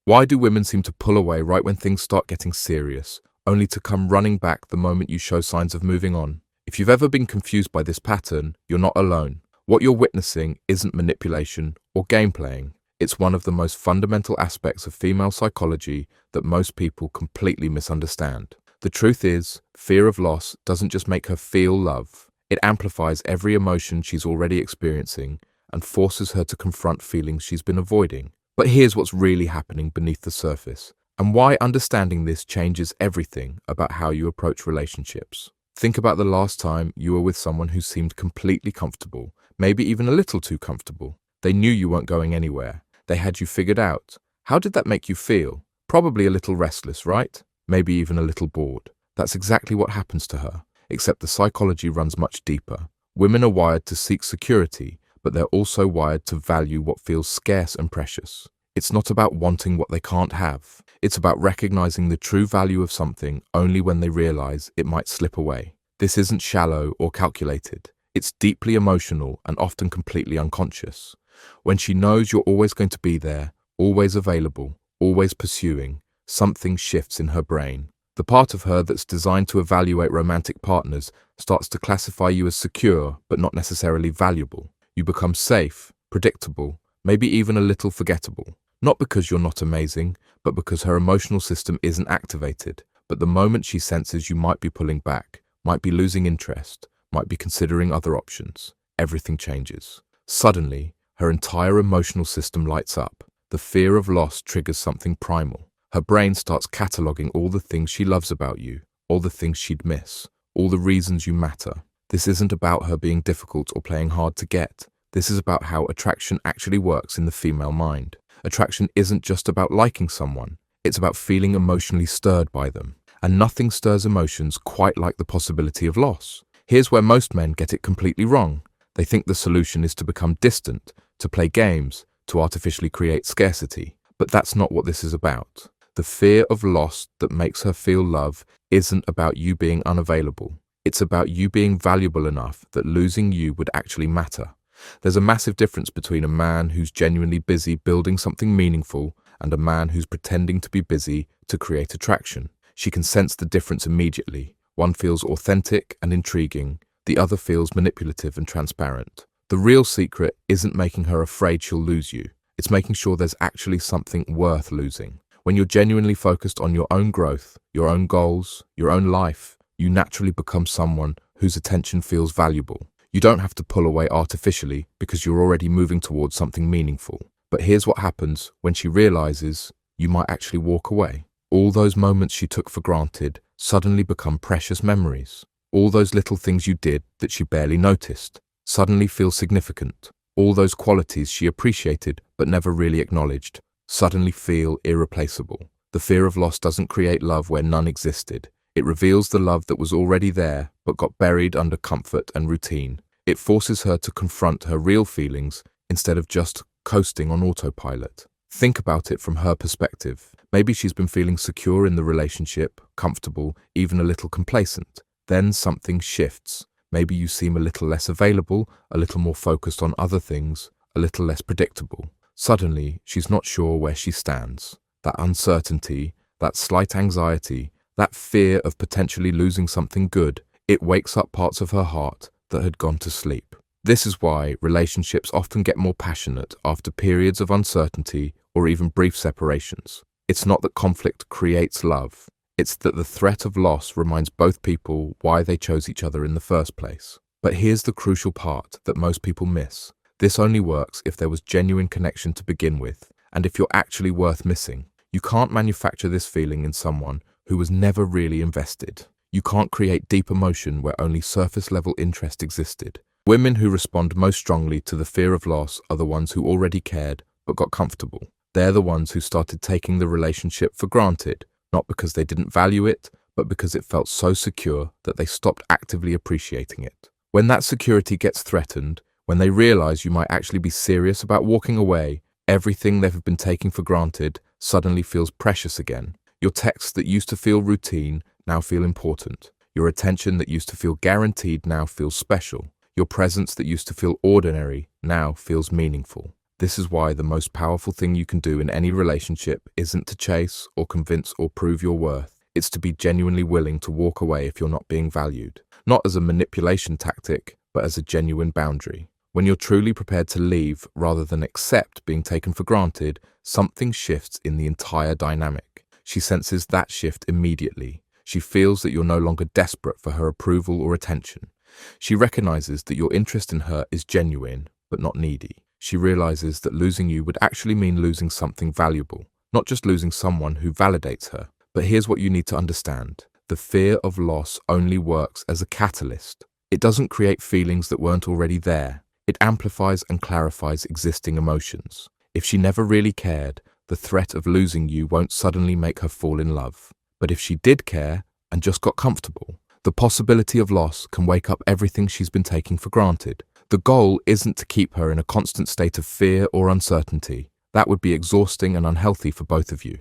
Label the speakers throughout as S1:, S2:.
S1: Why do women seem to pull away right when things start getting serious, only to come running back the moment you show signs of moving on? If you've ever been confused by this pattern, you're not alone. What you're witnessing isn't manipulation or game playing. It's one of the most fundamental aspects of female psychology that most people completely misunderstand. The truth is, fear of loss doesn't just make her feel love. It amplifies every emotion she's already experiencing and forces her to confront feelings she's been avoiding. But here's what's really happening beneath the surface, and why understanding this changes everything about how you approach relationships. Think about the last time you were with someone who seemed completely comfortable, maybe even a little too comfortable. They knew you weren't going anywhere. They had you figured out. How did that make you feel? Probably a little restless, right? Maybe even a little bored. That's exactly what happens to her, except the psychology runs much deeper. Women are wired to seek security, but they're also wired to value what feels scarce and precious. It's not about wanting what they can't have. It's about recognizing the true value of something only when they realize it might slip away. This isn't shallow or calculated. It's deeply emotional and often completely unconscious. When she knows you're always going to be there, always available, always pursuing, something shifts in her brain. The part of her that's designed to evaluate romantic partners starts to classify you as secure but not necessarily valuable. You become safe, predictable, maybe even a little forgettable. Not because you're not amazing, but because her emotional system isn't activated. But the moment she senses you might be pulling back, might be losing interest, might be considering other options, everything changes. Suddenly, her entire emotional system lights up. The fear of loss triggers something primal. Her brain starts cataloging all the things she loves about you, all the things she'd miss, all the reasons you matter. This isn't about her being difficult or playing hard to get. This is about how attraction actually works in the female mind. Attraction isn't just about liking someone. It's about feeling emotionally stirred by them. And nothing stirs emotions quite like the possibility of loss. Here's where most men get it completely wrong. They think the solution is to become distant, to play games, to artificially create scarcity. But that's not what this is about. The fear of loss that makes her feel love isn't about you being unavailable. It's about you being valuable enough that losing you would actually matter. There's a massive difference between a man who's genuinely busy building something meaningful and a man who's pretending to be busy to create attraction. She can sense the difference immediately. One feels authentic and intriguing. The other feels manipulative and transparent. The real secret isn't making her afraid she'll lose you. It's making sure there's actually something worth losing. When you're genuinely focused on your own growth, your own goals, your own life, you naturally become someone whose attention feels valuable. You don't have to pull away artificially because you're already moving towards something meaningful. But here's what happens when she realizes you might actually walk away. All those moments she took for granted suddenly become precious memories. All those little things you did that she barely noticed suddenly feel significant. All those qualities she appreciated but never really acknowledged suddenly feel irreplaceable. The fear of loss doesn't create love where none existed. It reveals the love that was already there but got buried under comfort and routine. It forces her to confront her real feelings instead of just coasting on autopilot. Think about it from her perspective. Maybe she's been feeling secure in the relationship, comfortable, even a little complacent. Then something shifts. Maybe you seem a little less available, a little more focused on other things, a little less predictable. Suddenly, she's not sure where she stands. That uncertainty, that slight anxiety, that fear of potentially losing something good, it wakes up parts of her heart that had gone to sleep. This is why relationships often get more passionate after periods of uncertainty or even brief separations. It's not that conflict creates love. It's that the threat of loss reminds both people why they chose each other in the first place. But here's the crucial part that most people miss. This only works if there was genuine connection to begin with, and if you're actually worth missing. You can't manufacture this feeling in someone who was never really invested. You can't create deep emotion where only surface-level interest existed. Women who respond most strongly to the fear of loss are the ones who already cared but got comfortable. They're the ones who started taking the relationship for granted, not because they didn't value it, but because it felt so secure that they stopped actively appreciating it. When that security gets threatened, when they realize you might actually be serious about walking away, everything they've been taking for granted suddenly feels precious again. Your texts that used to feel routine now feel important. Your attention that used to feel guaranteed now feels special. Your presence that used to feel ordinary now feels meaningful. This is why the most powerful thing you can do in any relationship isn't to chase or convince or prove your worth. It's to be genuinely willing to walk away if you're not being valued. Not as a manipulation tactic, but as a genuine boundary. When you're truly prepared to leave rather than accept being taken for granted, something shifts in the entire dynamic. She senses that shift immediately. She feels that you're no longer desperate for her approval or attention. She recognizes that your interest in her is genuine, but not needy. She realizes that losing you would actually mean losing something valuable, not just losing someone who validates her. But here's what you need to understand. The fear of loss only works as a catalyst. It doesn't create feelings that weren't already there. It amplifies and clarifies existing emotions. If she never really cared, the threat of losing you won't suddenly make her fall in love. But if she did care and just got comfortable, the possibility of loss can wake up everything she's been taking for granted. The goal isn't to keep her in a constant state of fear or uncertainty. That would be exhausting and unhealthy for both of you.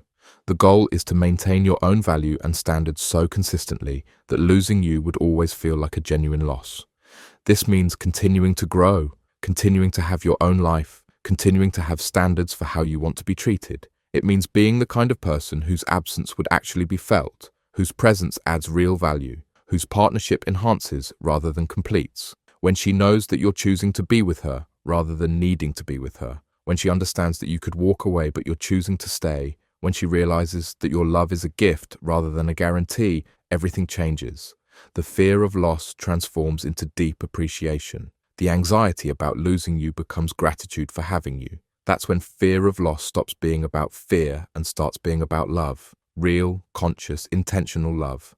S1: The goal is to maintain your own value and standards so consistently that losing you would always feel like a genuine loss. This means continuing to grow, continuing to have your own life, continuing to have standards for how you want to be treated. It means being the kind of person whose absence would actually be felt, whose presence adds real value, whose partnership enhances rather than completes. When she knows that you're choosing to be with her rather than needing to be with her. When she understands that you could walk away but you're choosing to stay. When she realizes that your love is a gift rather than a guarantee, everything changes. The fear of loss transforms into deep appreciation. The anxiety about losing you becomes gratitude for having you. That's when fear of loss stops being about fear and starts being about love. Real, conscious, intentional love.